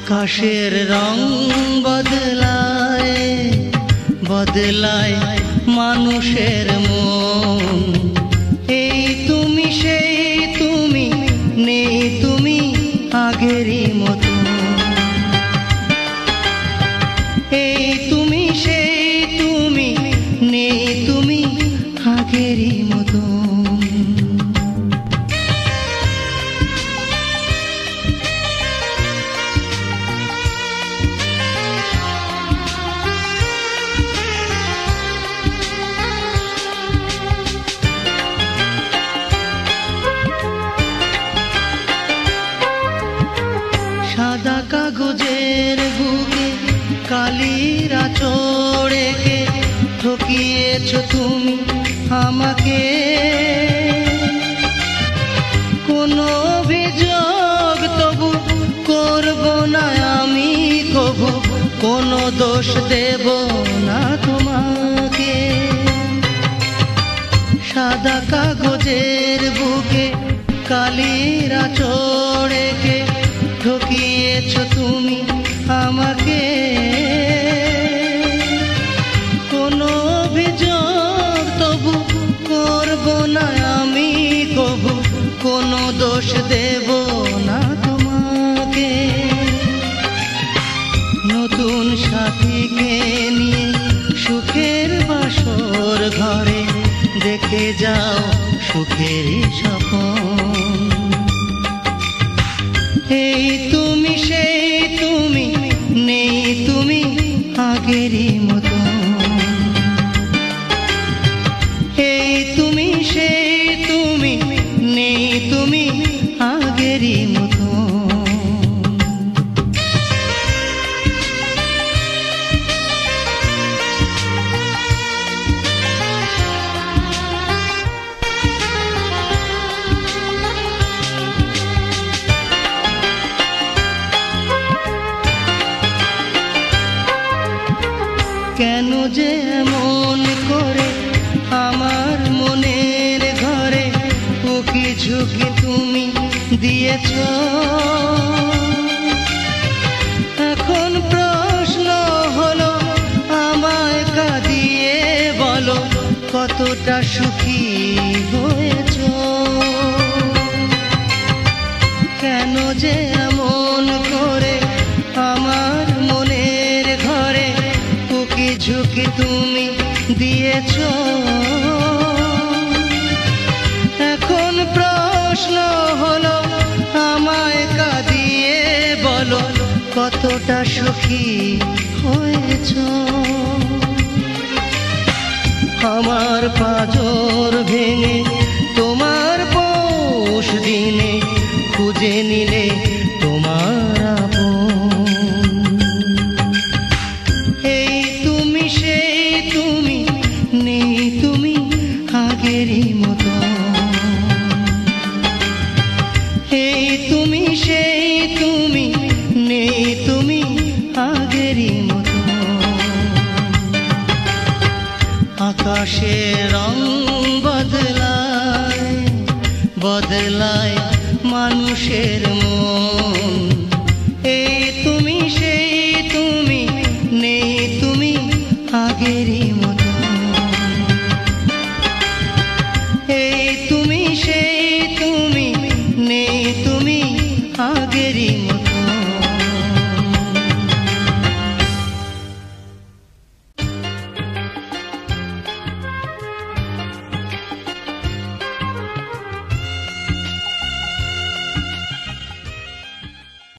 আকাশের রং বদলায় বদলায় মানুষের মন। এই তুমি সেই তুমি, নেই তুমি আগেরই মতো। এই তুমি সেই তুমি, নেই তুমি আগেরই মতো। সাদা কাগজের বুকে কালির আঁচড় এঁকে ঠকিয়েছ তুমি আমাকে। কোনো অভিযোগ তবু করব না আমি কবু, কোনো দোষ দেব না তোমাকে। সাদা কাগজের বুকে কালির আঁচড় এঁকে ঠকিয়েছ তুমি আমাকে। কোনো অভিযোগ তবু করব না আমি কবু, কোনো দোষ দেব না তোমাকে। নতুন সাথীকে নিয়ে সুখের বাসর ঘরে দেখে যাও সুখের স্বপন। এই তুমি সেই তুমি, নেই তুমি আগেরই মতো। এই তুমি সেই তুমি, নেই তুমি আগেরই মতো। কেন যে এমন করে আমার মনের ঘরে উকি ঝুঁকি তুমি দিয়েছ। এখন প্রশ্ন হলো আমায় কাঁদিয়ে বলো কতটা সুখী হয়েছ। কেন যে এমন করে আমার মনের ঘরে উকি ঝুঁকি তুমি দিয়েছ। এখন প্রশ্ন হলো আমায় কাঁদিয়ে বলো কতটা সুখী হয়েছ। আমার পাঁজর ভেঙে তোমার পৌষ দিনে খুঁজে নিলে তোমার আপন। এই তুমি সেই তুমি, নেই তুমি আগেরই মতো। এই তুমি সেই তুমি, নেই তুমি আগেরই মতো। আকাশের রং বদলায় বদলায় মানুষের